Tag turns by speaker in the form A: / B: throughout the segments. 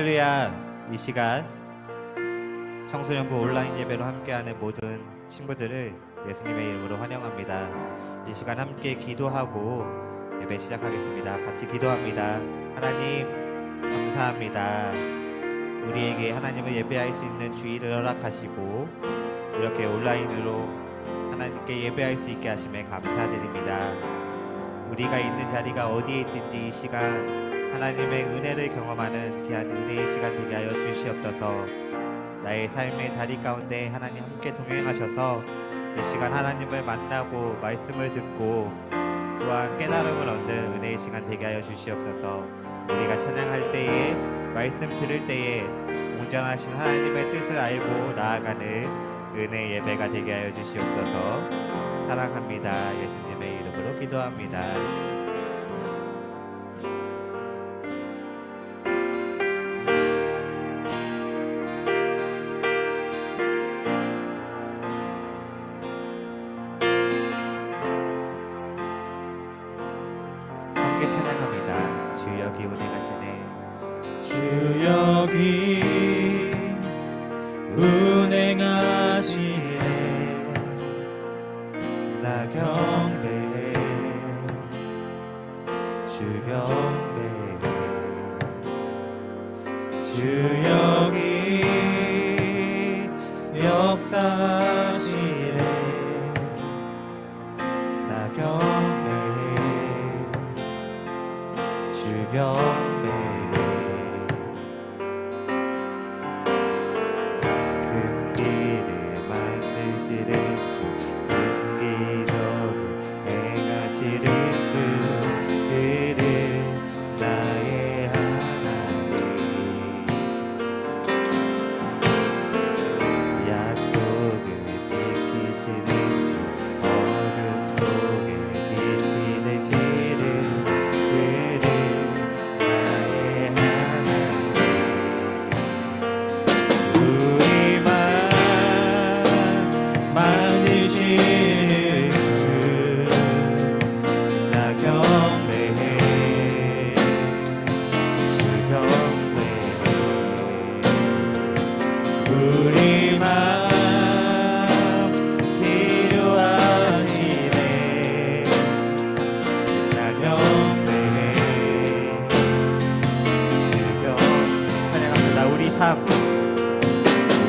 A: 할렐루야. 이 시간 청소년부 온라인 예배로 함께하는 모든 친구들을 예수님의 이름으로 환영합니다. 이 시간 함께 기도하고 예배 시작하겠습니다. 같이 기도합니다. 하나님 감사합니다. 우리에게 하나님을 예배할 수 있는 주의를 허락하시고 이렇게 온라인으로 하나님께 예배할 수 있게 하심에 감사드립니다. 우리가 있는 자리가 어디에 있든지 이 시간 하나님의 은혜를 경험하는 귀한 은혜의 시간 되게 하여 주시옵소서. 나의 삶의 자리 가운데 하나님 함께 동행하셔서 이 시간 하나님을 만나고 말씀을 듣고 또한 깨달음을 얻는 은혜의 시간 되게 하여 주시옵소서. 우리가 찬양할 때에 말씀 들을 때에 온전하신 하나님의 뜻을 알고 나아가는 은혜 예배가 되게 하여 주시옵소서. 사랑합니다. 예수님의 이름으로 기도합니다. 함께 찬양합니다. 주 여기 운행하시네.
B: 주 여기 운행하시네. 나 경배해. 주 경배해. 주 여기 역사하시네. 나 경배해. 주 경배해.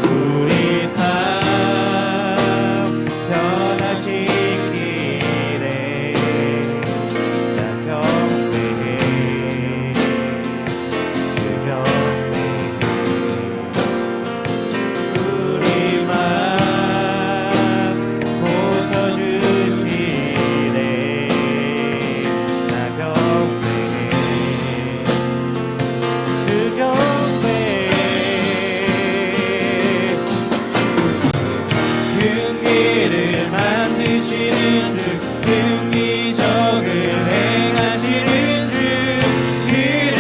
B: 우리 삶 변화시키네. 나 경배해. 주 경배해. 우리 맘 고쳐주시네. 나 경배해. 주 경배해. 긍기를 만드시는 주, 긍기적을 행하시는 주, 그는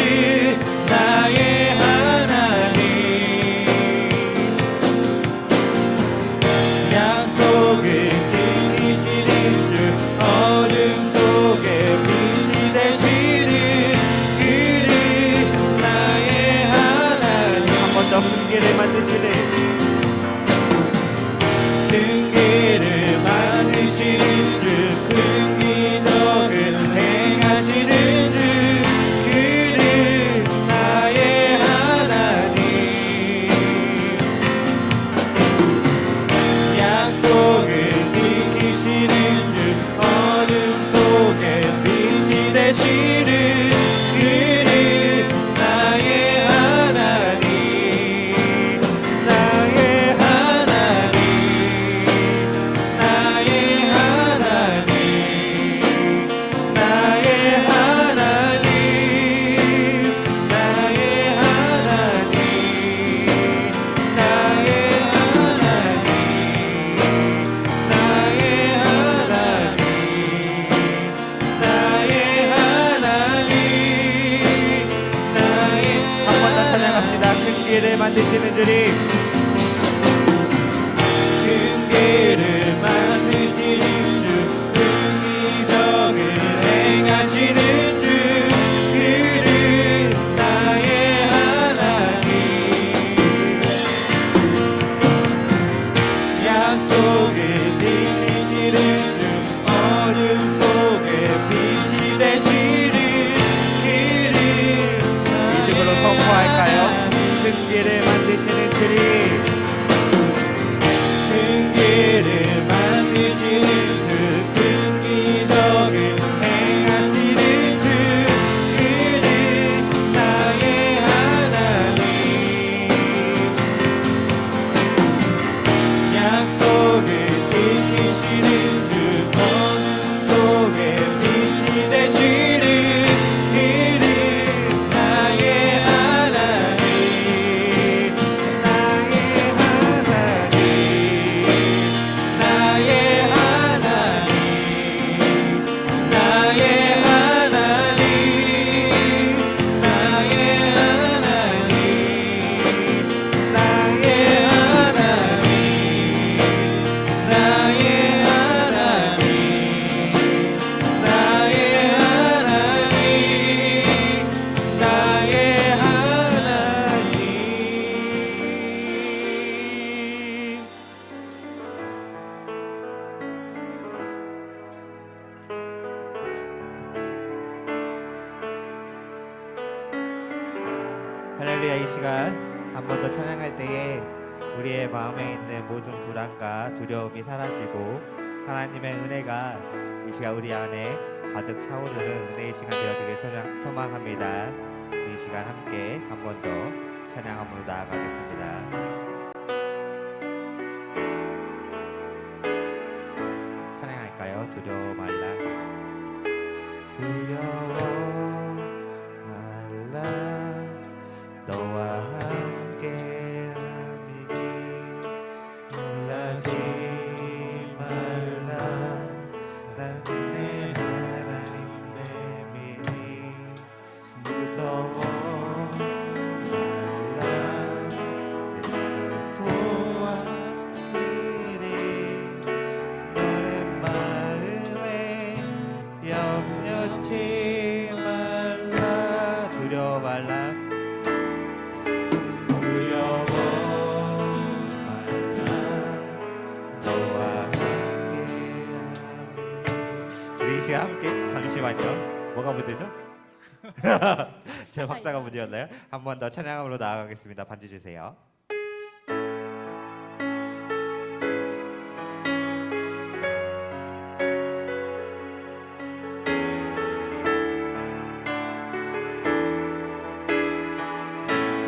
B: 나의 하나님. 약속을 지키시는 주, 어둠 속에 빛이 되시는 그는 나의 하나님. 한 번 더 긍기를 만드시는 긍기를 만드시는 주, 긍기적을 행하시는 주, 그는 나의 하나님. 약속을 지키시는 주, 어둠 속에 빛이 되시는 그는 나의 하나님. 나의 하나님. 나의 하나님.
A: 할렐루야. 이 시간 한 번 더 찬양할 때에 우리의 마음에 있는 모든 불안과 두려움이 사라지고 하나님의 은혜가 이 시간 우리 안에 가득 차오르는 은혜의 시간 되어지길 소망합니다. 이 시간 함께 한 번 더 찬양함으로 나아가겠습니다. 찬양할까요? 두려워 말라. 두려워 말라. 너와 함께 함이니 놀라지 말라. 난 내 하나님 됨이니 무서워 말라. 내 도와주리니 너의 마음에 염려치 말라. 두려워 말라. 두려워 말라. 너와 함께함이니. 우리 이 시간 함께 잠시만요. 뭐가 문제죠? 제 박자가 문제였나요? 한 번 더 찬양함으로 나아가겠습니다. 반주 주세요.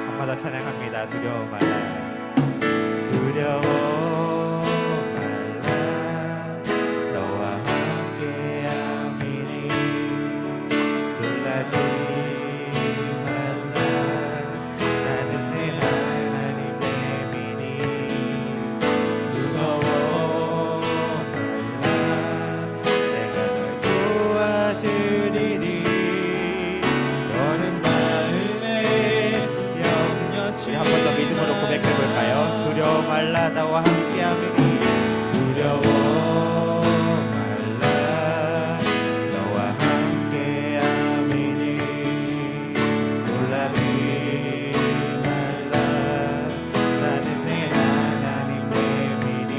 A: 한 번 더 찬양합니다. 두려워 말라. 두려워 말라. 너와 함께함이니 놀라지 말라. 나는 내 하나님 됨이니 무서워 말라. 내가 널 도와주리니 너는 마음에 염려치. 우리 한 번 더 믿음으로 고백해 볼까요? 두려워 말라. 나와 함께함이니 두려워 말라. 너와 함께함이니 놀라지 말라. 나는 내 하나님 됨이니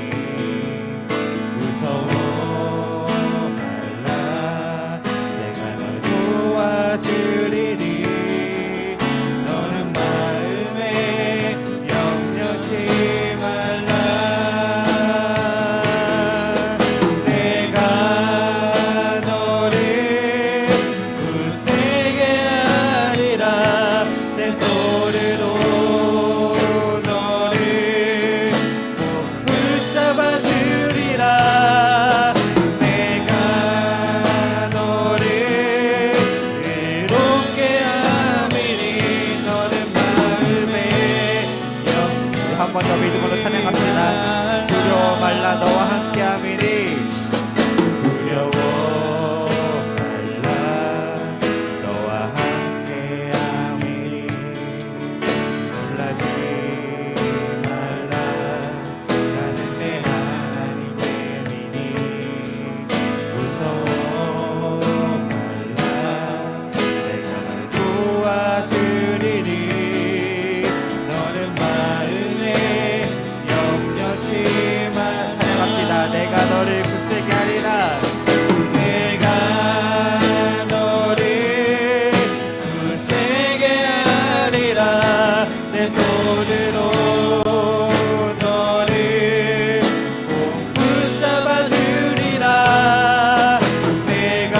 A: 무서워 말라. 내가 널 도와주리니 너는 마음에 염려치 말라. 내가 너를 굳세게 하리라. 내 손으로 너를 꼭 붙잡아 주리라. 내가 너를 외롭게 함이니 너는 마음에 한 번 더 믿음으로 찬양합니다. 두려워 말라. 너와 함께 함이니 두려워 말라. 너와 함께 함이니 놀라지 말라. 나는 내 하나님 됨이니 무서워 말라. 내가 널 도와주리니 너는 마음에 염려치 마. 찬양합니다. 내가 너를 굳세게 하리라. 내가 너를 굳세게 하리라. 내 손으로 너를 꼭 붙잡아 주리라. 내가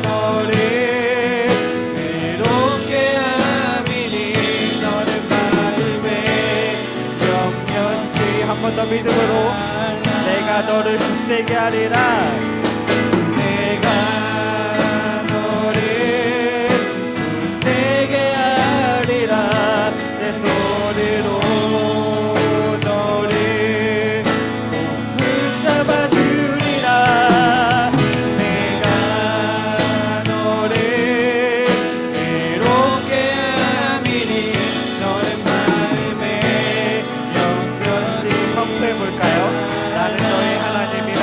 A: 너를 외롭게 함이니 너는 마음에 염려치. 한 번 더 믿음으로 내가 너를 굳세게 하리라. 내가 너를 굳세게 하리라. 내 손으로 너를 꼭 붙잡아 주리라. 내가 너를 외롭게 함이니 너는 마음에 염려치. 선포해 볼까요? 나는 너의 하나님이라.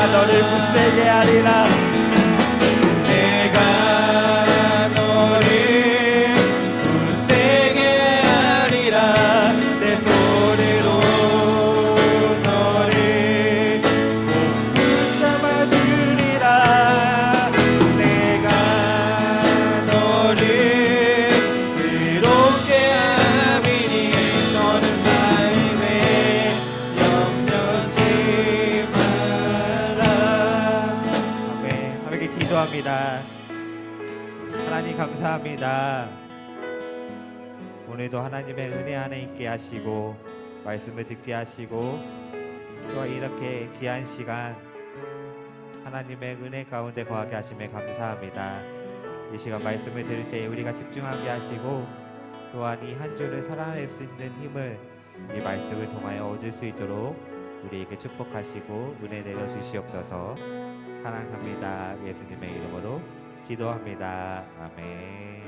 A: 너를 굳세게 하리라.
B: 내가 너를 굳세게 하리라. 내 손으로 너를
A: 붙잡아 주리라. 내가
B: 너를 의롭게 함이니 너는 마음에 염려치 말라.
A: 아멘. 함께 기도합니다. 하나님 감사합니다. 오늘도 하나님의 은혜 안에 있게 하시고 말씀을 듣게 하시고 또 이렇게 귀한 시간 하나님의 은혜 가운데 거하게 하심에 감사합니다. 이 시간 말씀을 들을 때 우리가 집중하게 하시고 또한 이 한 주를 살아낼 수 있는 힘을 이 말씀을 통하여 얻을 수 있도록 우리에게 축복하시고 은혜 내려 주시옵소서. 사랑합니다. 예수님의 이름으로 기도합니다. 아멘.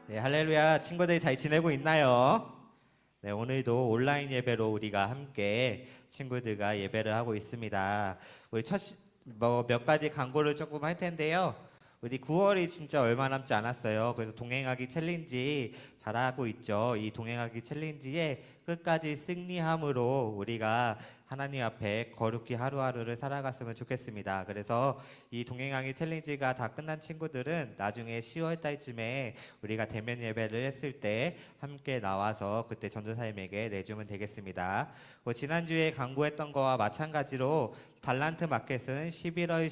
A: 네, 할렐루야. 친구들 잘 지내고 있나요? 네, 오늘도 온라인 예배로 우리가 함께 친구들과 예배를 하고 있습니다. 우리 몇 가지 광고를 조금 할 텐데요. 우리 9월이 진짜 얼마 남지 않았어요. 그래서 동행하기 챌린지 잘하고 있죠. 이 동행하기 챌린지에 끝까지 승리함으로 우리가 하나님 앞에 거룩히 하루하루를 살아갔으면 좋겠습니다. 그래서 이 동행하기 챌린지가 다 끝난 친구들은 나중에 10월 달쯤에 우리가 대면 예배를 했을 때 함께 나와서 그때 전도사님에게 내주면 되겠습니다. 지난주에 광고했던 거와 마찬가지로 달란트 마켓은 11월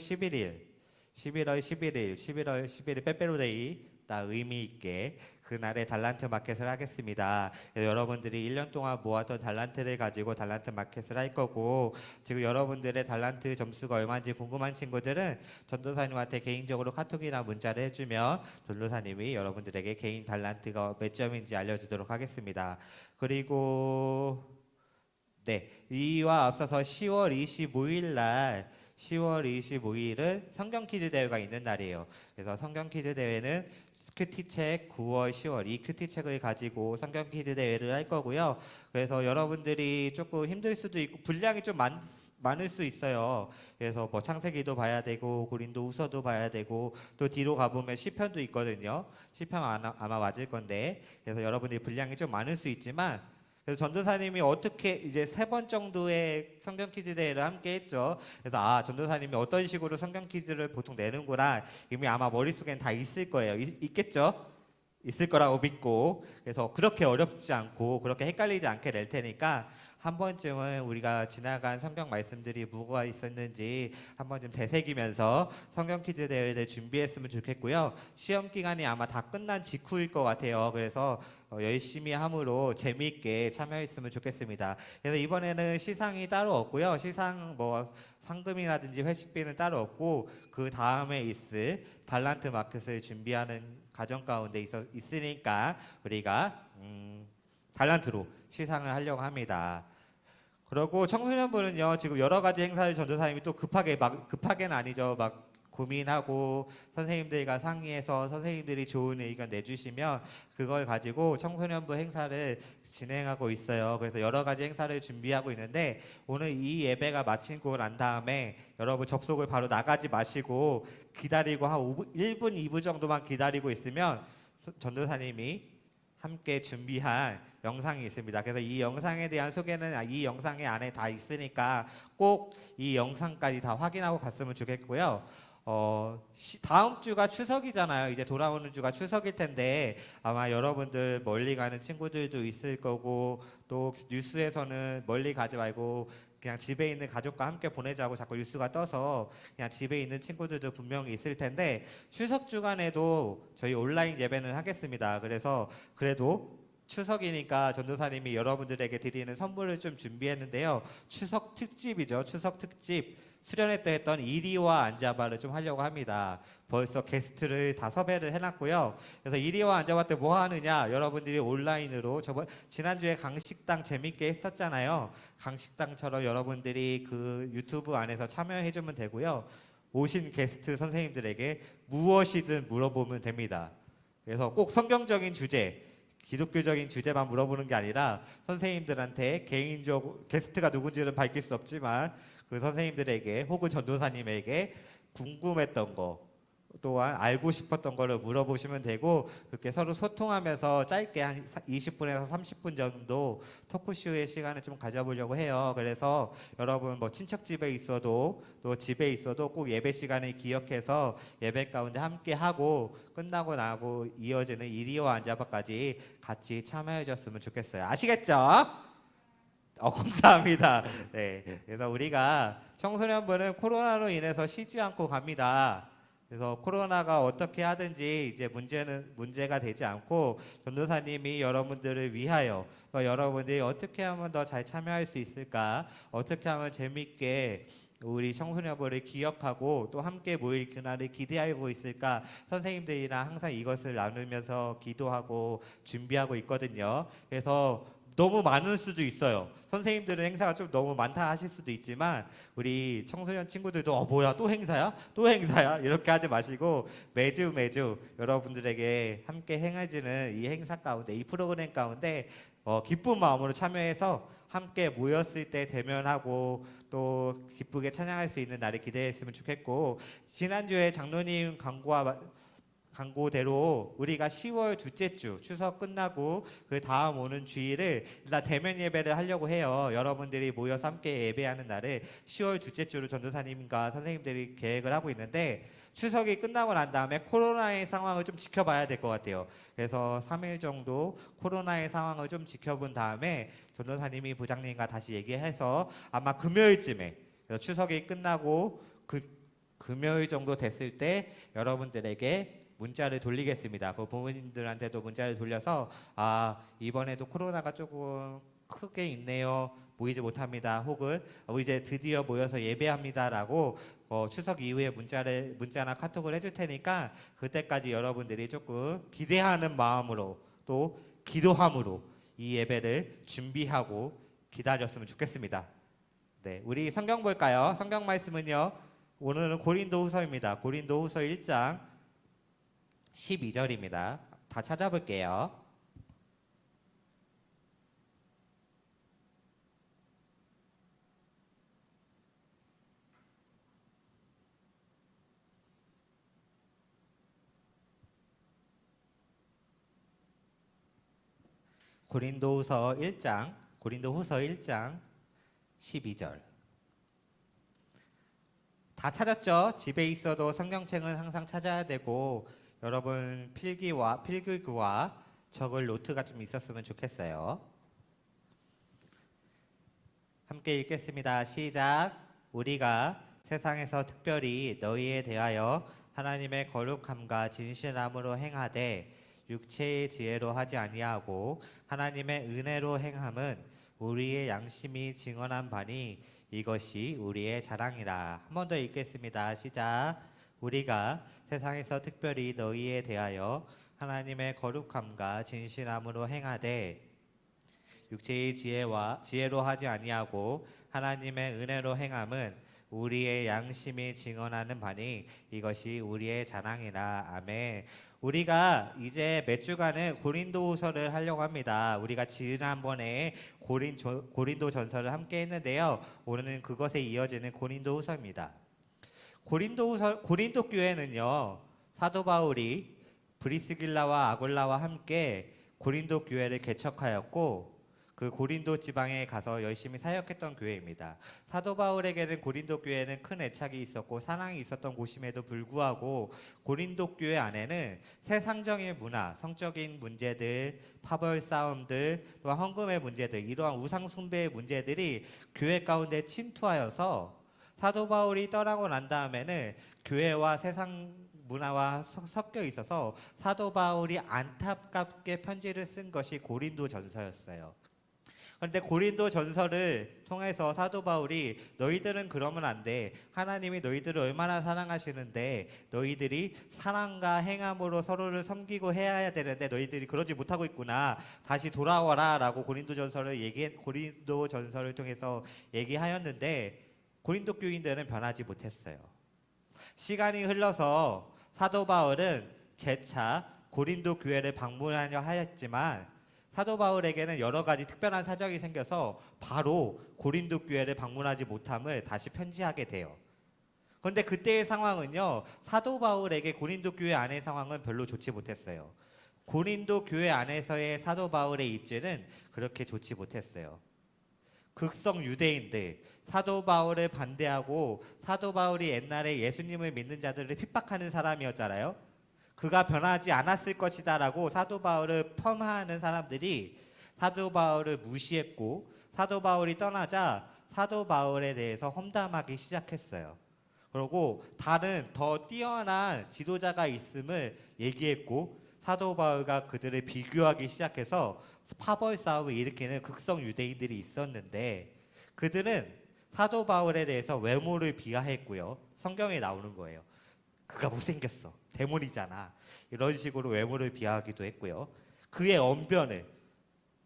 A: 11일 빼빼로데이 딱 의미 있게 그날에 달란트 마켓을 하겠습니다. 여러분들이 1년 동안 모았던 달란트를 가지고 달란트 마켓을 할 거고, 지금 여러분들의 달란트 점수가 얼마인지 궁금한 친구들은 전도사님한테 개인적으로 카톡이나 문자를 해주면 전도사님이 여러분들에게 개인 달란트가 몇 점인지 알려주도록 하겠습니다. 그리고 네, 이와 앞서서 10월 25일은 성경 퀴즈 대회가 있는 날이에요. 그래서 성경 퀴즈 대회는 큐티책 9월, 10월 이 큐티책을 가지고 성경 퀴즈 대회를 할 거고요. 그래서 여러분들이 조금 힘들 수도 있고 분량이 좀 많을 수 있어요. 그래서 뭐 창세기도 봐야 되고 고린도후서도 봐야 되고 또 뒤로 가보면 시편도 있거든요. 시편 아마 맞을 건데, 그래서 여러분들이 분량이 좀 많을 수 있지만, 그래서 전도사님이 어떻게 이제 3번 정도의 성경 퀴즈 대회를 함께 했죠. 그래서 전도사님이 어떤 식으로 성경 퀴즈를 보통 내는구나 이미 아마 머릿속엔 다 있을 거예요. 있겠죠? 있을 거라고 믿고, 그래서 그렇게 어렵지 않고 그렇게 헷갈리지 않게 낼 테니까 한 번쯤은 우리가 지나간 성경 말씀들이 뭐가 있었는지 한 번쯤 되새기면서 성경 퀴즈 대회를 준비했으면 좋겠고요. 시험 기간이 아마 다 끝난 직후일 것 같아요. 그래서 열심히 함으로 재미있게 참여했으면 좋겠습니다. 그래서 이번에는 시상이 따로 없고요. 시상 뭐 상금이라든지 회식비는 따로 없고, 그 다음에 있을 달란트 마켓을 준비하는 과정 가운데 있으니까 우리가 달란트로 시상을 하려고 합니다. 그리고 청소년부는요, 지금 여러 가지 행사를 전도사님이 또 급하게는 아니죠. 막 고민하고 선생님들과 상의해서 선생님들이 좋은 의견 내주시면 그걸 가지고 청소년부 행사를 진행하고 있어요. 그래서 여러 가지 행사를 준비하고 있는데, 오늘 이 예배가 마치고 난 다음에 여러분 접속을 바로 나가지 마시고 기다리고 한 1분, 2분 정도만 기다리고 있으면 전도사님이 함께 준비한 영상이 있습니다. 그래서 이 영상에 대한 소개는 이 영상의 안에 다 있으니까 꼭 이 영상까지 다 확인하고 갔으면 좋겠고요. 다음 주가 추석이잖아요. 이제 돌아오는 주가 추석일 텐데 아마 여러분들 멀리 가는 친구들도 있을 거고, 또 뉴스에서는 멀리 가지 말고 그냥 집에 있는 가족과 함께 보내자고 자꾸 뉴스가 떠서 그냥 집에 있는 친구들도 분명히 있을 텐데, 추석 주간에도 저희 온라인 예배는 하겠습니다. 그래서 그래도 추석이니까 전도사님이 여러분들에게 드리는 선물을 좀 준비했는데요. 추석 특집이죠. 추석 특집. 수련회 때 했던 이리와 앉아봐를 좀 하려고 합니다. 벌써 게스트를 다 섭외를 해놨고요. 그래서 이리와 앉아봐 때 뭐 하느냐, 여러분들이 온라인으로 지난주에 강식당 재밌게 했었잖아요. 강식당처럼 여러분들이 그 유튜브 안에서 참여해주면 되고요. 오신 게스트 선생님들에게 무엇이든 물어보면 됩니다. 그래서 꼭 성경적인 주제, 기독교적인 주제만 물어보는 게 아니라 선생님들한테 개인적 게스트가 누군지는 밝힐 수 없지만 그 선생님들에게 혹은 전도사님에게 궁금했던 거 또한 알고 싶었던 거를 물어보시면 되고 그렇게 서로 소통하면서 짧게 한 20분에서 30분 정도 토크쇼의 시간을 좀 가져보려고 해요. 그래서 여러분 뭐 친척 집에 있어도 또 집에 있어도 꼭 예배 시간을 기억해서 예배 가운데 함께 하고 끝나고 나고 이어지는 이리와 안자바까지 같이 참여해 줬으면 좋겠어요. 아시겠죠? 감사합니다. 네, 그래서 우리가 청소년부는 코로나로 인해서 쉬지 않고 갑니다. 그래서 코로나가 어떻게 하든지 이제 문제가 되지 않고 전도사님이 여러분들을 위하여 여러분들이 어떻게 하면 더 잘 참여할 수 있을까, 어떻게 하면 재밌게 우리 청소년부를 기억하고 또 함께 모일 그날을 기대하고 있을까 선생님들이랑 항상 이것을 나누면서 기도하고 준비하고 있거든요. 그래서 너무 많을 수도 있어요. 선생님들은 행사가 좀 너무 많다 하실 수도 있지만 우리 청소년 친구들도 뭐야 또 행사야? 또 행사야? 이렇게 하지 마시고 매주 여러분들에게 함께 행해지는 이 행사 가운데 이 프로그램 가운데 기쁜 마음으로 참여해서 함께 모였을 때 대면하고 또 기쁘게 찬양할 수 있는 날을 기대했으면 좋겠고 지난주에 장로님 광고대로 우리가 10월 둘째 주 추석 끝나고 그 다음 오는 주일을 일단 대면 예배를 하려고 해요. 여러분들이 모여서 함께 예배하는 날을 10월 둘째 주로 전도사님과 선생님들이 계획을 하고 있는데 추석이 끝나고 난 다음에 코로나의 상황을 좀 지켜봐야 될 것 같아요. 그래서 3일 정도 코로나의 상황을 좀 지켜본 다음에 전도사님이 부장님과 다시 얘기해서 아마 금요일쯤에 추석이 끝나고 금요일 정도 됐을 때 여러분들에게 문자를 돌리겠습니다. 그 부모님들한테도 문자를 돌려서 이번에도 코로나가 조금 크게 있네요. 모이지 못합니다. 혹은 이제 드디어 모여서 예배합니다라고 추석 이후에 문자나 카톡을 해줄 테니까 그때까지 여러분들이 조금 기대하는 마음으로 또 기도함으로 이 예배를 준비하고 기다렸으면 좋겠습니다. 네, 우리 성경 볼까요? 성경 말씀은요. 오늘은 고린도후서입니다. 고린도후서 1장 12절입니다. 다 찾아볼게요. 고린도후서 1장 12절. 다 찾았죠? 집에 있어도 성경책은 항상 찾아야 되고 여러분 필기구와 적을 노트가 좀 있었으면 좋겠어요. 함께 읽겠습니다. 시작. 우리가 세상에서 특별히 너희에 대하여 하나님의 거룩함과 진실함으로 행하되 육체의 지혜로 하지 아니하고 하나님의 은혜로 행함은 우리의 양심이 증언한 바니 이것이 우리의 자랑이라. 한 번 더 읽겠습니다. 시작. 우리가 세상에서 특별히 너희에 대하여 하나님의 거룩함과 진실함으로 행하되 육체의 지혜로 하지 아니하고 하나님의 은혜로 행함은 우리의 양심이 증언하는 바니 이것이 우리의 자랑이라. 아멘. 우리가 이제 몇 주간은 고린도후서를 하려고 합니다. 우리가 지난번에 고린도 전서를 함께 했는데요. 오늘은 그것에 이어지는 고린도후서입니다. 고린도 교회는요. 사도 바울이 브리스길라와 아굴라와 함께 고린도 교회를 개척하였고 그 고린도 지방에 가서 열심히 사역했던 교회입니다. 사도 바울에게는 고린도 교회는 큰 애착이 있었고 사랑이 있었던 곳임에도 불구하고 고린도 교회 안에는 세상적인 문화, 성적인 문제들, 파벌 싸움들, 또 헌금의 문제들, 이러한 우상 숭배의 문제들이 교회 가운데 침투하여서 사도 바울이 떠나고 난 다음에는 교회와 세상 문화와 섞여 있어서 사도 바울이 안타깝게 편지를 쓴 것이 고린도 전서였어요. 그런데 고린도 전서를 통해서 사도 바울이 너희들은 그러면 안 돼. 하나님이 너희들을 얼마나 사랑하시는데 너희들이 사랑과 행함으로 서로를 섬기고 해야 되는데 너희들이 그러지 못하고 있구나. 다시 돌아와라 라고 고린도 전서를 통해서 얘기하였는데 고린도 교인들은 변하지 못했어요. 시간이 흘러서 사도 바울은 재차 고린도 교회를 방문하려 하였지만 사도 바울에게는 여러 가지 특별한 사정이 생겨서 바로 고린도 교회를 방문하지 못함을 다시 편지하게 돼요. 그런데 그때의 상황은요, 사도 바울에게 고린도 교회 안의 상황은 별로 좋지 못했어요. 고린도 교회 안에서의 사도 바울의 입지는 그렇게 좋지 못했어요. 극성 유대인들, 사도 바울을 반대하고 사도 바울이 옛날에 예수님을 믿는 자들을 핍박하는 사람이었잖아요. 그가 변하지 않았을 것이다 라고 사도 바울을 폄하하는 사람들이 사도 바울을 무시했고, 사도 바울이 떠나자 사도 바울에 대해서 험담하기 시작했어요. 그리고 다른 더 뛰어난 지도자가 있음을 얘기했고, 사도 바울과 그들을 비교하기 시작해서 파벌 싸움을 일으키는 극성 유대인들이 있었는데, 그들은 사도 바울에 대해서 외모를 비하했고요. 성경에 나오는 거예요. 그가 못생겼어, 데몬이잖아, 이런 식으로 외모를 비하하기도 했고요. 그의 언변을,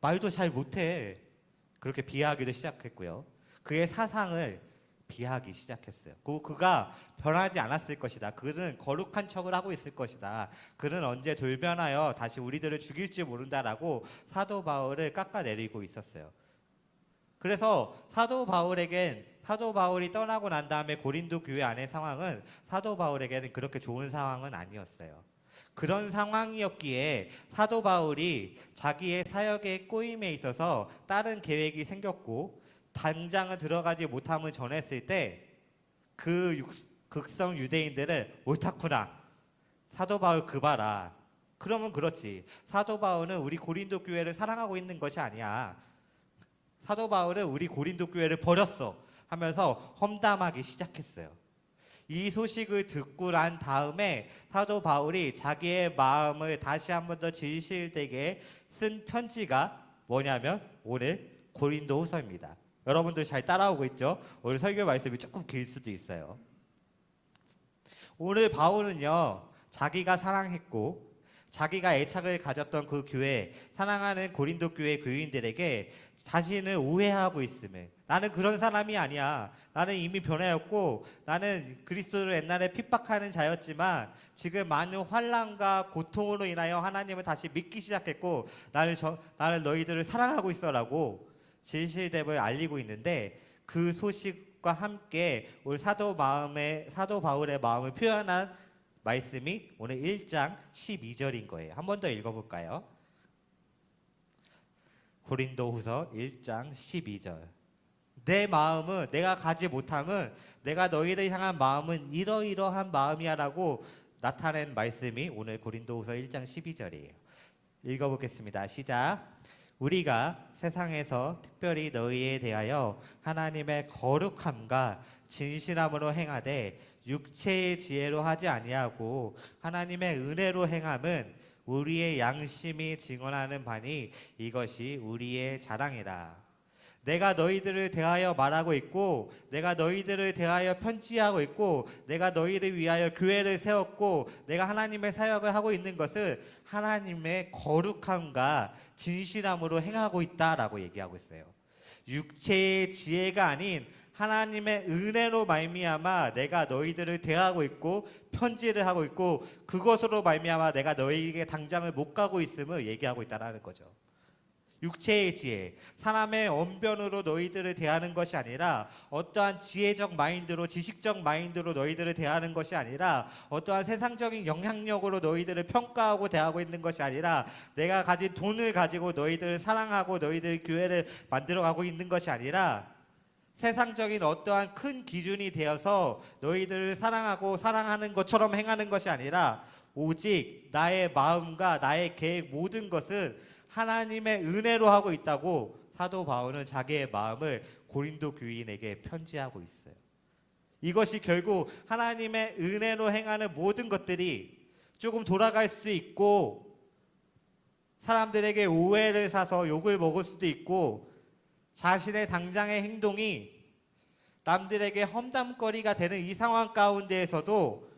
A: 말도 잘 못해, 그렇게 비하하기도 시작했고요. 그의 사상을 비하하기 시작했어요. 그가 변하지 않았을 것이다. 그는 거룩한 척을 하고 있을 것이다. 그는 언제 돌변하여 다시 우리들을 죽일지 모른다라고 사도 바울을 깎아내리고 있었어요. 그래서 사도 바울이 떠나고 난 다음에 고린도 교회 안의 상황은 사도 바울에게는 그렇게 좋은 상황은 아니었어요. 그런 상황이었기에 사도 바울이 자기의 사역의 꼬임에 있어서 다른 계획이 생겼고 당장은 들어가지 못함을 전했을 때 그 극성 유대인들은 옳다구나, 사도 바울 그 봐라. 그러면 그렇지, 사도 바울은 우리 고린도 교회를 사랑하고 있는 것이 아니야, 사도 바울은 우리 고린도 교회를 버렸어 하면서 험담하기 시작했어요. 이 소식을 듣고 난 다음에 사도 바울이 자기의 마음을 다시 한 번 더 진실되게 쓴 편지가 뭐냐면 오늘 고린도 후서입니다. 여러분들 잘 따라오고 있죠? 오늘 설교 말씀이 조금 길 수도 있어요. 오늘 바울은요, 자기가 사랑했고 자기가 애착을 가졌던 그 교회, 사랑하는 고린도 교회 교인들에게 자신을 오해하고 있음을, 나는 그런 사람이 아니야, 나는 이미 변하였고 나는 그리스도를 옛날에 핍박하는 자였지만 지금 많은 환난과 고통으로 인하여 하나님을 다시 믿기 시작했고 나를 너희들을 사랑하고 있어라고 진실됨을 알리고 있는데, 그 소식과 함께 우리 사도 바울의 마음을 표현한 말씀이 오늘 1장 12절인 거예요. 한 번 더 읽어볼까요? 고린도후서 1장 12절. 내 마음은, 내가 가지 못함은, 내가 너희를 향한 마음은 이러이러한 마음이야라고 나타낸 말씀이 오늘 고린도후서 1장 12절이에요. 읽어보겠습니다. 시작. 우리가 세상에서 특별히 너희에 대하여 하나님의 거룩함과 진실함으로 행하되 육체의 지혜로 하지 아니하고 하나님의 은혜로 행함은 우리의 양심이 증언하는 바니 이것이 우리의 자랑이라. 내가 너희들을 대하여 말하고 있고 내가 너희들을 대하여 편지하고 있고 내가 너희를 위하여 교회를 세웠고 내가 하나님의 사역을 하고 있는 것은 하나님의 거룩함과 진실함으로 행하고 있다라고 얘기하고 있어요. 육체의 지혜가 아닌 하나님의 은혜로 말미암아 내가 너희들을 대하고 있고 편지를 하고 있고 그것으로 말미암아 내가 너희에게 당장을 못 가고 있음을 얘기하고 있다라는 거죠. 육체의 지혜, 사람의 언변으로 너희들을 대하는 것이 아니라 어떠한 지혜적 마인드로, 지식적 마인드로 너희들을 대하는 것이 아니라 어떠한 세상적인 영향력으로 너희들을 평가하고 대하고 있는 것이 아니라 내가 가진 돈을 가지고 너희들을 사랑하고 너희들 교회를 만들어가고 있는 것이 아니라 세상적인 어떠한 큰 기준이 되어서 너희들을 사랑하고 사랑하는 것처럼 행하는 것이 아니라 오직 나의 마음과 나의 계획 모든 것은 하나님의 은혜로 하고 있다고 사도 바울은 자기의 마음을 고린도 교인에게 편지하고 있어요. 이것이 결국 하나님의 은혜로 행하는 모든 것들이 조금 돌아갈 수 있고 사람들에게 오해를 사서 욕을 먹을 수도 있고 자신의 당장의 행동이 남들에게 험담거리가 되는 이 상황 가운데에서도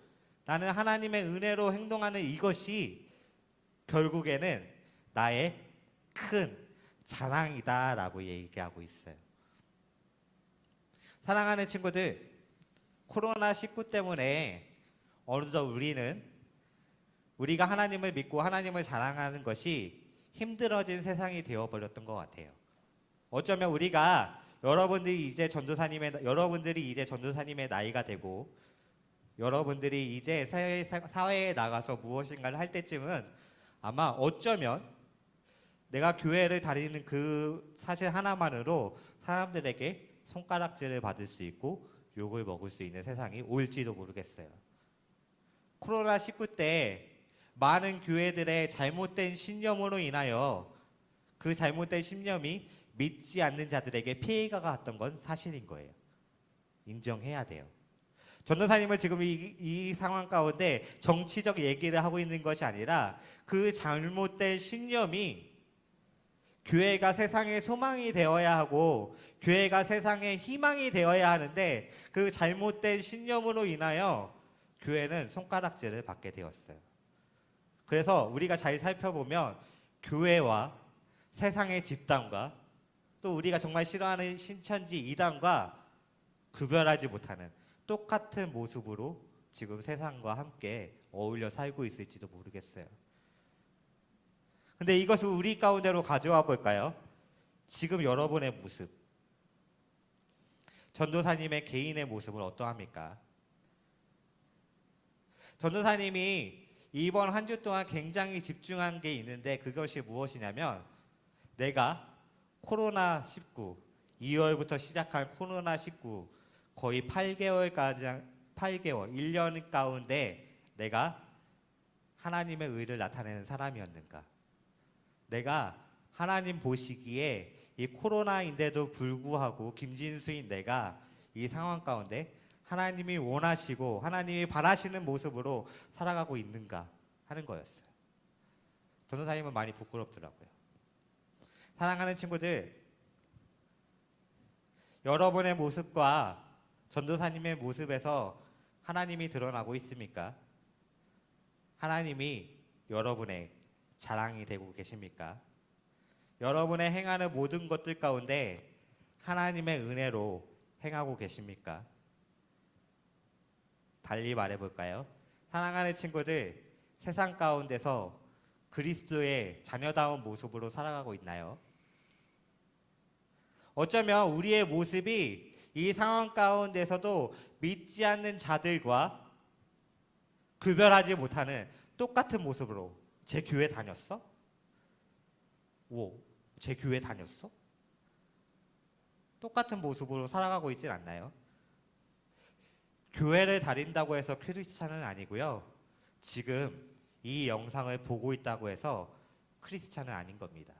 A: 나는 하나님의 은혜로 행동하는 이것이 결국에는 나의 큰 자랑이다라고 얘기하고 있어요. 사랑하는 친구들, 코로나19 때문에 어느덧 우리가 하나님을 믿고 하나님을 자랑하는 것이 힘들어진 세상이 되어버렸던 것 같아요. 어쩌면 우리가 여러분들이 이제 전도사님의 나이가 되고 여러분들이 이제 사회에 나가서 무엇인가를 할 때쯤은 아마 어쩌면 내가 교회를 다니는 그 사실 하나만으로 사람들에게 손가락질을 받을 수 있고 욕을 먹을 수 있는 세상이 올지도 모르겠어요. 코로나19 때 많은 교회들의 잘못된 신념으로 인하여 그 잘못된 신념이 믿지 않는 자들에게 피해가 갔던 건 사실인 거예요. 인정해야 돼요. 전도사님은 지금 이 상황 가운데 정치적 얘기를 하고 있는 것이 아니라 그 잘못된 신념이 교회가 세상의 소망이 되어야 하고 교회가 세상의 희망이 되어야 하는데 그 잘못된 신념으로 인하여 교회는 손가락질을 받게 되었어요. 그래서 우리가 잘 살펴보면 교회와 세상의 집단과 또 우리가 정말 싫어하는 신천지 이단과 구별하지 못하는 똑같은 모습으로 지금 세상과 함께 어울려 살고 있을지도 모르겠어요. 근데 이것을 우리 가운데로 가져와 볼까요? 지금 여러분의 모습, 전도사님의 개인의 모습은 어떠합니까? 전도사님이 이번 한 주 동안 굉장히 집중한 게 있는데 그것이 무엇이냐면 내가 코로나19 2월부터 시작한 코로나19 거의 8개월, 1년 가운데 내가 하나님의 의를 나타내는 사람이었는가? 내가 하나님 보시기에 이 코로나인데도 불구하고 김진수인 내가 이 상황 가운데 하나님이 원하시고 하나님이 바라시는 모습으로 살아가고 있는가 하는 거였어요. 전도사님은 많이 부끄럽더라고요. 사랑하는 친구들, 여러분의 모습과 전도사님의 모습에서 하나님이 드러나고 있습니까? 하나님이 여러분의 자랑이 되고 계십니까? 여러분의 행하는 모든 것들 가운데 하나님의 은혜로 행하고 계십니까? 달리 말해볼까요? 사랑하는 친구들, 세상 가운데서 그리스도의 자녀다운 모습으로 살아가고 있나요? 어쩌면 우리의 모습이 이 상황 가운데서도 믿지 않는 자들과 구별하지 못하는 똑같은 모습으로 제 교회 다녔어? 제 교회 다녔어? 똑같은 모습으로 살아가고 있진 않나요? 교회를 다닌다고 해서 크리스찬은 아니고요. 지금 이 영상을 보고 있다고 해서 크리스찬은 아닌 겁니다.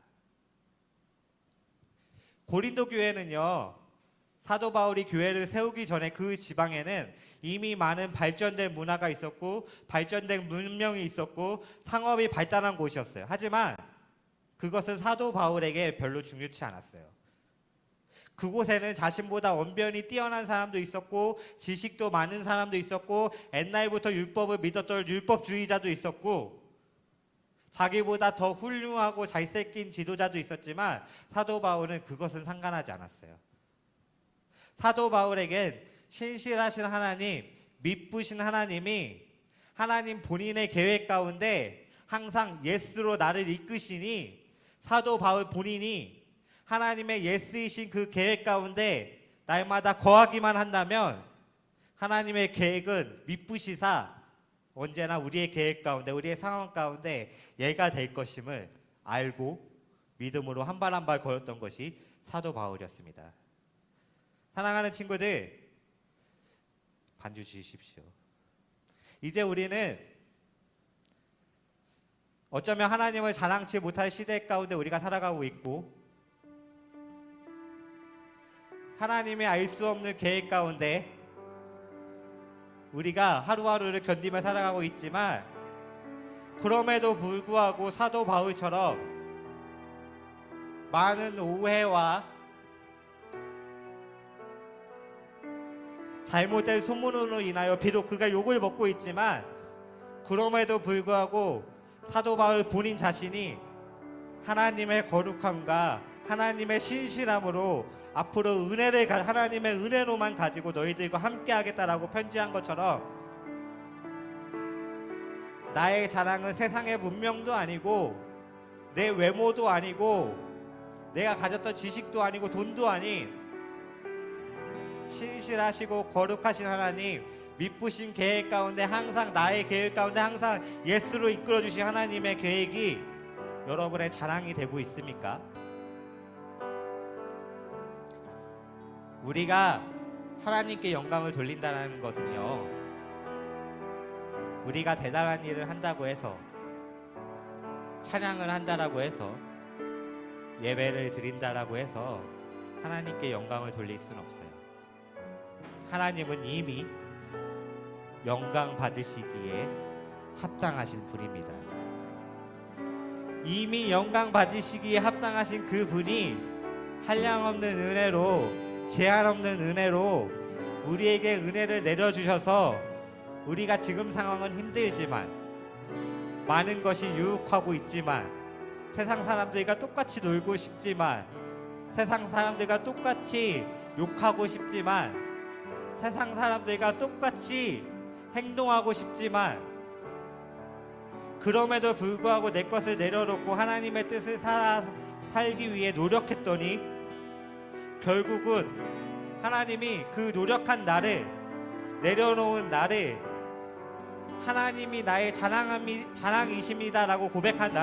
A: 고린도 교회는요, 사도 바울이 교회를 세우기 전에 그 지방에는 이미 많은 발전된 문화가 있었고 발전된 문명이 있었고 상업이 발달한 곳이었어요. 하지만 그것은 사도 바울에게 별로 중요치 않았어요. 그곳에는 자신보다 언변이 뛰어난 사람도 있었고 지식도 많은 사람도 있었고 옛날부터 율법을 믿었던 율법주의자도 있었고 자기보다 더 훌륭하고 잘생긴 지도자도 있었지만 사도 바울은 그것은 상관하지 않았어요. 사도 바울에겐 신실하신 하나님, 믿으신 하나님이 하나님 본인의 계획 가운데 항상 예스로 나를 이끄시니 사도 바울 본인이 하나님의 예스이신 그 계획 가운데 날마다 거하기만 한다면 하나님의 계획은 믿으시사 언제나 우리의 계획 가운데 우리의 상황 가운데 예가 될 것임을 알고 믿음으로 한 발 한 발 걸었던 것이 사도 바울이었습니다. 사랑하는 친구들, 반주 주십시오. 이제 우리는 어쩌면 하나님을 자랑치 못할 시대 가운데 우리가 살아가고 있고 하나님의 알 수 없는 계획 가운데 우리가 하루하루를 견디며 살아가고 있지만 그럼에도 불구하고 사도 바울처럼 많은 오해와 잘못된 소문으로 인하여 비록 그가 욕을 먹고 있지만 그럼에도 불구하고 사도 바울 본인 자신이 하나님의 거룩함과 하나님의 신실함으로 앞으로 하나님의 은혜로만 가지고 너희들과 함께 하겠다라고 편지한 것처럼 나의 자랑은 세상의 문명도 아니고 내 외모도 아니고 내가 가졌던 지식도 아니고 돈도 아닌 신실하시고 거룩하신 하나님, 미쁘신 계획 가운데 항상 나의 계획 가운데 항상 예수로 이끌어 주신 하나님의 계획이 여러분의 자랑이 되고 있습니까? 우리가 하나님께 영광을 돌린다는 것은요, 우리가 대단한 일을 한다고 해서, 찬양을 한다라고 해서, 예배를 드린다라고 해서 하나님께 영광을 돌릴 수는 없어요. 하나님은 이미 영광 받으시기에 합당하신 분입니다. 이미 영광 받으시기에 합당하신 그 분이 한량없는 은혜로, 제한 없는 은혜로 우리에게 은혜를 내려주셔서 우리가 지금 상황은 힘들지만, 많은 것이 유혹하고 있지만, 세상 사람들과 똑같이 놀고 싶지만, 세상 사람들과 똑같이 욕하고 싶지만, 세상 사람들과 똑같이 행동하고 싶지만, 그럼에도 불구하고 내 것을 내려놓고 하나님의 뜻을 살기 위해 노력했더니 결국은 하나님이 그 노력한 나를, 내려놓은 나를, 하나님이 나의 자랑이십니다라고 고백한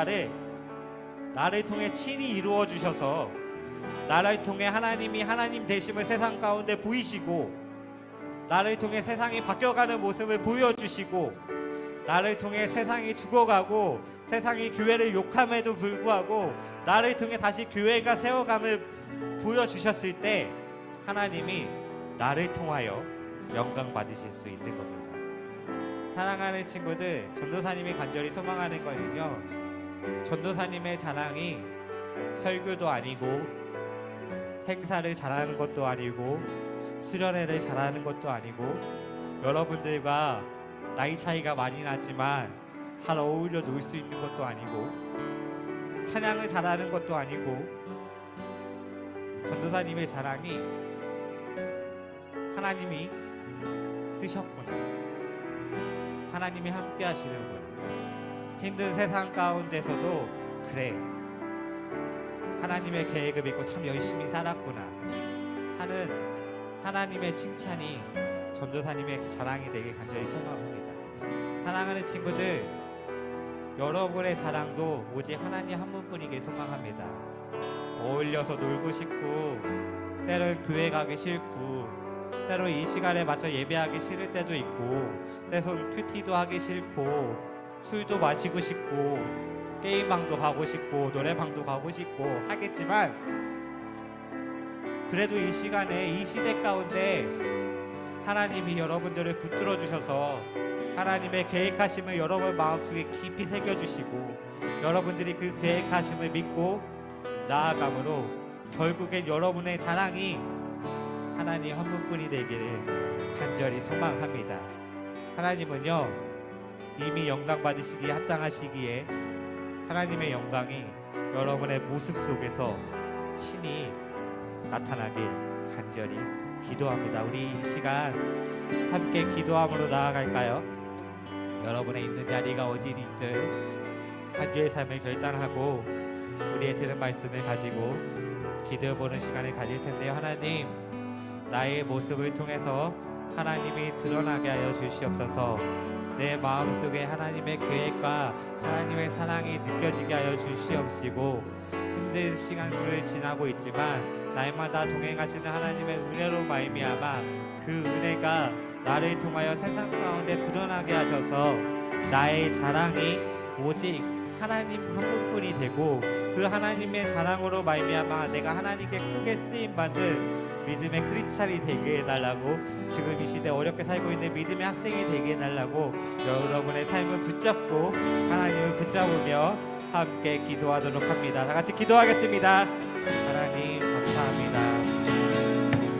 A: 나를 통해 친히 이루어 주셔서, 나를 통해 하나님이 하나님 되심을 세상 가운데 보이시고, 나를 통해 세상이 바뀌어가는 모습을 보여주시고, 나를 통해 세상이 죽어가고 세상이 교회를 욕함에도 불구하고 나를 통해 다시 교회가 세워감을 보여주셨을 때 하나님이 나를 통하여 영광 받으실 수 있는 겁니다. 사랑하는 친구들, 전도사님이 간절히 소망하는 거는요, 전도사님의 자랑이 설교도 아니고 행사를 잘하는 것도 아니고 수련회를 잘하는 것도 아니고 여러분들과 나이 차이가 많이 나지만 잘 어울려 놀 수 있는 것도 아니고 찬양을 잘하는 것도 아니고, 전도사님의 자랑이 하나님이 쓰셨구나, 하나님이 함께 하시는구나, 힘든 세상 가운데서도 그래, 하나님의 계획을 믿고 참 열심히 살았구나 하는 하나님의 칭찬이 전도사님의 자랑이 되길 간절히 소망합니다. 사랑하는 친구들, 여러분의 자랑도 오직 하나님 한 분뿐이길 소망합니다. 어울려서 놀고 싶고, 때론 교회 가기 싫고, 때론 이 시간에 맞춰 예배하기 싫을 때도 있고, 때론 큐티도 하기 싫고, 술도 마시고 싶고, 게임방도 가고 싶고, 노래방도 가고 싶고 하겠지만, 그래도 이 시간에, 이 시대 가운데 하나님이 여러분들을 붙들어 주셔서 하나님의 계획하심을 여러분 마음속에 깊이 새겨주시고, 여러분들이 그 계획하심을 믿고 나아감으로 결국엔 여러분의 자랑이 하나님 한 분뿐이 되기를 간절히 소망합니다. 하나님은요, 이미 영광 받으시기에 합당하시기에 하나님의 영광이 여러분의 모습 속에서 친히 나타나길 간절히 기도합니다. 우리 이 시간 함께 기도함으로 나아갈까요? 여러분의 있는 자리가 어디든지 한 주의 삶을 결단하고 우리의 들은 말씀을 가지고 기도해보는 시간을 가질 텐데요. 하나님, 나의 모습을 통해서 하나님이 드러나게 하여 주시옵소서. 내 마음속에 하나님의 계획과 하나님의 사랑이 느껴지게 하여 주시옵시고, 힘든 시간들을 지나고 있지만 날마다 동행하시는 하나님의 은혜로 말미암아 그 은혜가 나를 통하여 세상 가운데 드러나게 하셔서 나의 자랑이 오직 하나님 한 분뿐이 되고, 그 하나님의 자랑으로 말미암아 내가 하나님께 크게 쓰임받는 믿음의 크리스찬이 되게 해달라고, 지금 이 시대 어렵게 살고 있는 믿음의 학생이 되게 해달라고 여러분의 삶을 붙잡고 하나님을 붙잡으며 함께 기도하도록 합니다. 다 같이 기도하겠습니다. 하나님 감사합니다.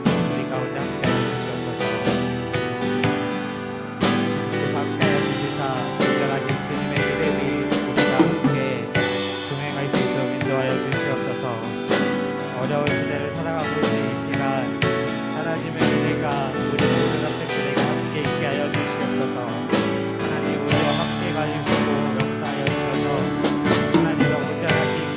A: 우리 가운데 함께 해주시옵소서. 함께 해주시사 온전하신 주님의 이름이 우리가 함께 동행할 수 있도록 인도하여 주시옵소서. 어려운 시대를 살아가고 있는 이 시간, 하나님의 은혜가 우리 모든 학생들에게 함께 있게 하여 주시옵소서. 하나님, 우리와 함께 가주시고 역사하여 주셔서 하나님과 온전하신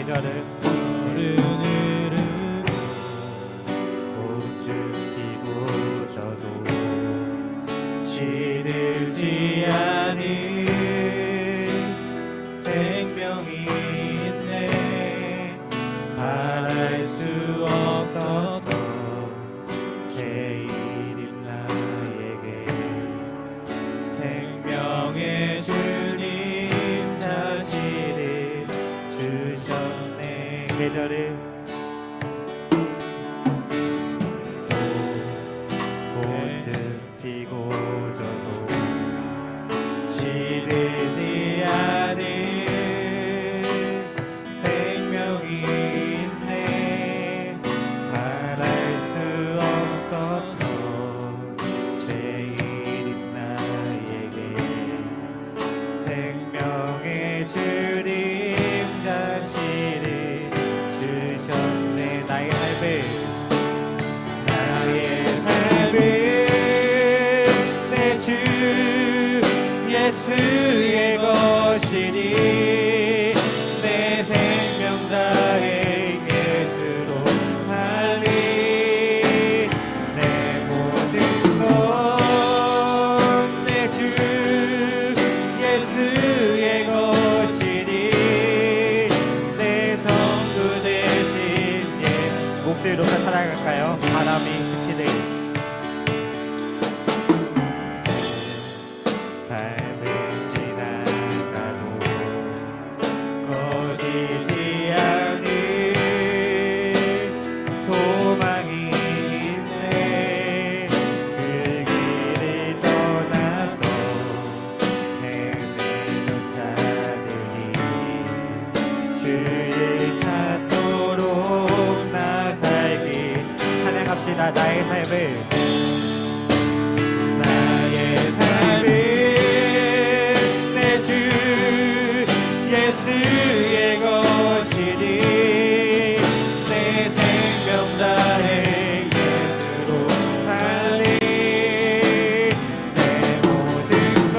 A: 계절은
B: 흐르는
A: 꽃은 피고 져도
B: 시들지 않은 생명이 있네. 바랄 수 없었던
A: 제일인 나에게
B: 생명의 주님
A: 자신을 주셨네. 계절은 꽃은 피고 져도
B: 시들지 않은 생명이 있네.
A: 바랄 수 없었던 죄인인 나에게 생명의 주님 자신을 주셨네. 나의 삶은 내 주 예수의 것이니 내 생명 다해 예수로 살리. 내 모든 것 내 주 예수의 것이니 내 전부 되신 예. 목소리 높여 찬양할까요? 바람이 그치네. 삶은 지나가도 꺼지지 않은 소망이 있네. 그 길을 떠나서 헤매는 자들이 주를 찾도록 나 살기. 찬양합시다. 나의 삶을 내 주 예수의 것이니 내 생명 다해 예수로 살리. 내 모든 것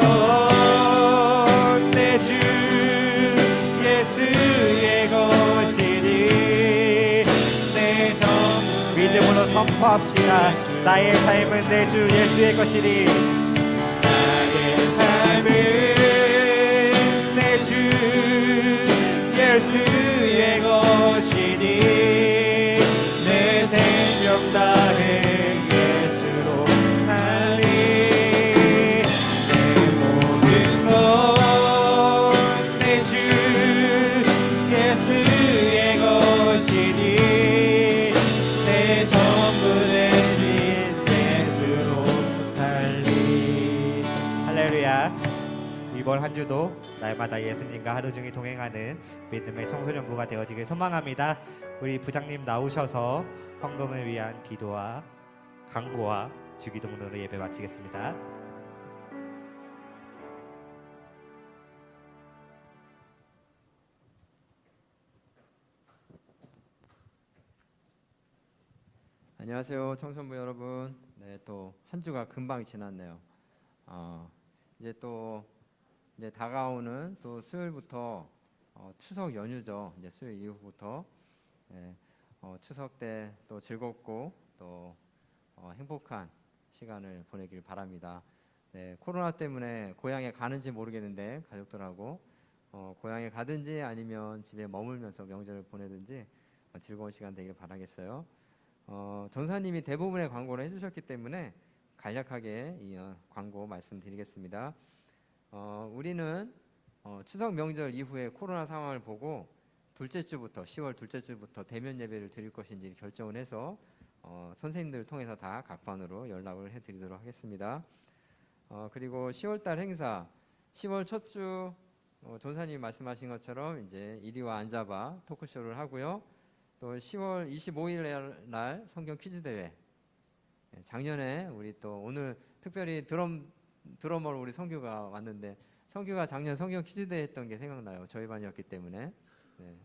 A: 내 주 예수의 것이니 내 전 믿음으로 선포합시다. 나의 삶은 내 주 예수의 것이니 삶은 내 주 예수의 것이니 내 생명 다해 예수로 살리. 내 모든 것 내 주 예수의 것이니 내 전부 되신 예수로 살리. 할렐루야. 이번 한 주도 날마다 예수님과 하루 종일 동행하는 믿음의 청소년부가 되어지길 소망합니다. 우리 부장님 나오셔서 헌금을 위한 기도와 강구와 주기도문으로 예배 마치겠습니다.
C: 안녕하세요, 청소년부 여러분. 네, 또 한 주가 금방 지났네요. 이제 다가오는 또 수요일부터 추석 연휴죠. 이제 수요일 이후부터 추석 때 또 즐겁고 또 행복한 시간을 보내길 바랍니다. 네, 코로나 때문에 고향에 가는지 모르겠는데 가족들하고 고향에 가든지 아니면 집에 머물면서 명절을 보내든지 즐거운 시간 되길 바라겠어요. 전사님이 대부분의 광고를 해주셨기 때문에 간략하게 이 광고 말씀드리겠습니다. 우리는 추석 명절 이후에 코로나 상황을 보고 둘째 주부터 10월 둘째 주부터 대면 예배를 드릴 것인지 결정을 해서 선생님들을 통해서 다 각반으로 연락을 해드리도록 하겠습니다. 그리고 10월달 행사 10월 첫 주 전사님이 말씀하신 것처럼 이제 이리와 앉아봐 토크쇼를 하고요. 또 10월 25일 날 성경 퀴즈 대회. 작년에 우리 또 오늘 특별히 드러머로 우리 성규가 왔는데 성규가 작년 성경 퀴즈 대회 했던 게 생각나요. 저희 반이었기 때문에. 네.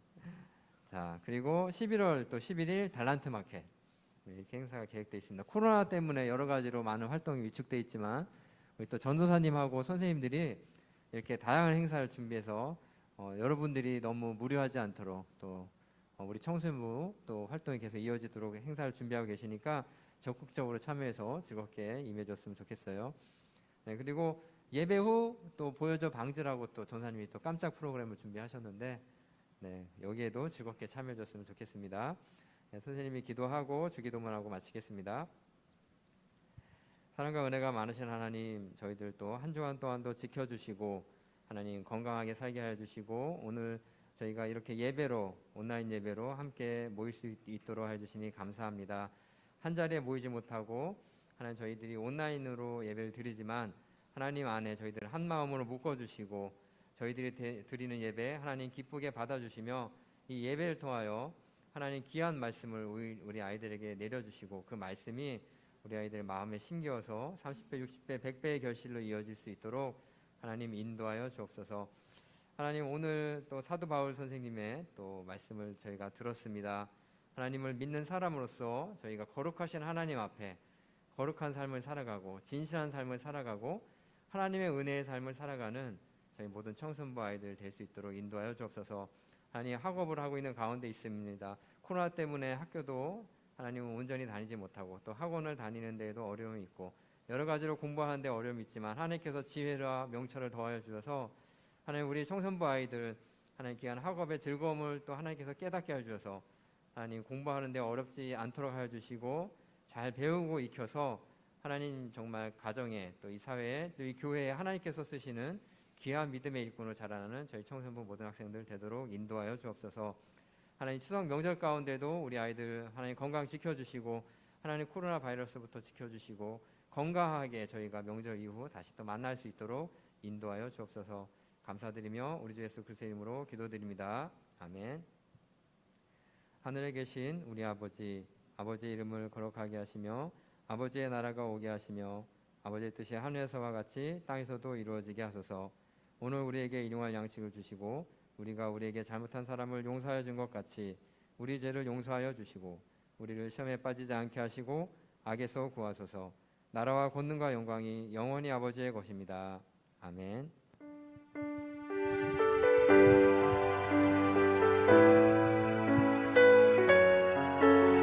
C: 자, 그리고 11월 또 11일 달란트 마켓 이렇게 행사가 계획되어 있습니다. 코로나 때문에 여러 가지로 많은 활동이 위축되어 있지만 우리 또 전도사님하고 선생님들이 이렇게 다양한 행사를 준비해서 여러분들이 너무 무리하지 않도록 또 우리 청소년부 또 활동이 계속 이어지도록 행사를 준비하고 계시니까 적극적으로 참여해서 즐겁게 임해줬으면 좋겠어요. 네, 그리고 예배 후 또 보여줘 방지라고 또 전사님이 또 깜짝 프로그램을 준비하셨는데 네, 여기에도 즐겁게 참여해줬으면 좋겠습니다. 네, 선생님이 기도하고 주기도문 하고 마치겠습니다. 사랑과 은혜가 많으신 하나님, 저희들 또 한 주간 동안도 지켜주시고 하나님 건강하게 살게 하여 주시고 오늘 저희가 이렇게 예배로 온라인 예배로 함께 모일 수 있도록 해 주시니 감사합니다. 한 자리에 모이지 못하고 하나님 저희들이 온라인으로 예배를 드리지만 하나님 안에 저희들 한 마음으로 묶어 주시고 저희들이 드리는 예배 하나님 기쁘게 받아 주시며 이 예배를 통하여 하나님 귀한 말씀을 우리 아이들에게 내려 주시고 그 말씀이 우리 아이들 마음에 심겨서 30배, 60배, 100배의 결실로 이어질 수 있도록 하나님 인도하여 주옵소서. 하나님 오늘 또 사도 바울 선생님의 또 말씀을 저희가 들었습니다. 하나님을 믿는 사람으로서 저희가 거룩하신 하나님 앞에 거룩한 삶을 살아가고 진실한 삶을 살아가고 하나님의 은혜의 삶을 살아가는 저희 모든 청소년부 아이들 될 수 있도록 인도하여 주옵소서. 하나님 학업을 하고 있는 가운데 있습니다. 코로나 때문에 학교도 하나님은 온전히 다니지 못하고 또 학원을 다니는 데에도 어려움이 있고 여러 가지로 공부하는 데 어려움이 있지만 하나님께서 지혜와 명철을 더하여 주셔서 하나님 우리 청소년부 아이들 하나님 귀한 학업의 즐거움을 또 하나님께서 깨닫게 하여 주셔서 하나님 공부하는 데 어렵지 않도록 하여 주시고 잘 배우고 익혀서 하나님 정말 가정에 또 이 사회에 또 이 교회에 하나님께서 쓰시는 귀한 믿음의 일꾼을 자라나는 저희 청소년부 모든 학생들 되도록 인도하여 주옵소서. 하나님 추석 명절 가운데도 우리 아이들 하나님 건강 지켜주시고 하나님 코로나 바이러스부터 지켜주시고 건강하게 저희가 명절 이후 다시 또 만날 수 있도록 인도하여 주옵소서. 감사드리며 우리 주 예수 그리스도의 이름으로 기도드립니다. 아멘. 하늘에 계신 우리 아버지, 아버지의 이름을 거룩하게 하시며 아버지의 나라가 오게 하시며 아버지의 뜻이 하늘에서와 같이 땅에서도 이루어지게 하소서. 오늘 우리에게 일용할 양식을 주시고 우리가 우리에게 잘못한 사람을 용서하여 준 것 같이 우리 죄를 용서하여 주시고 우리를 시험에 빠지지 않게 하시고 악에서 구하소서. 나라와 권능과 영광이 영원히 아버지의 것입니다. 아멘.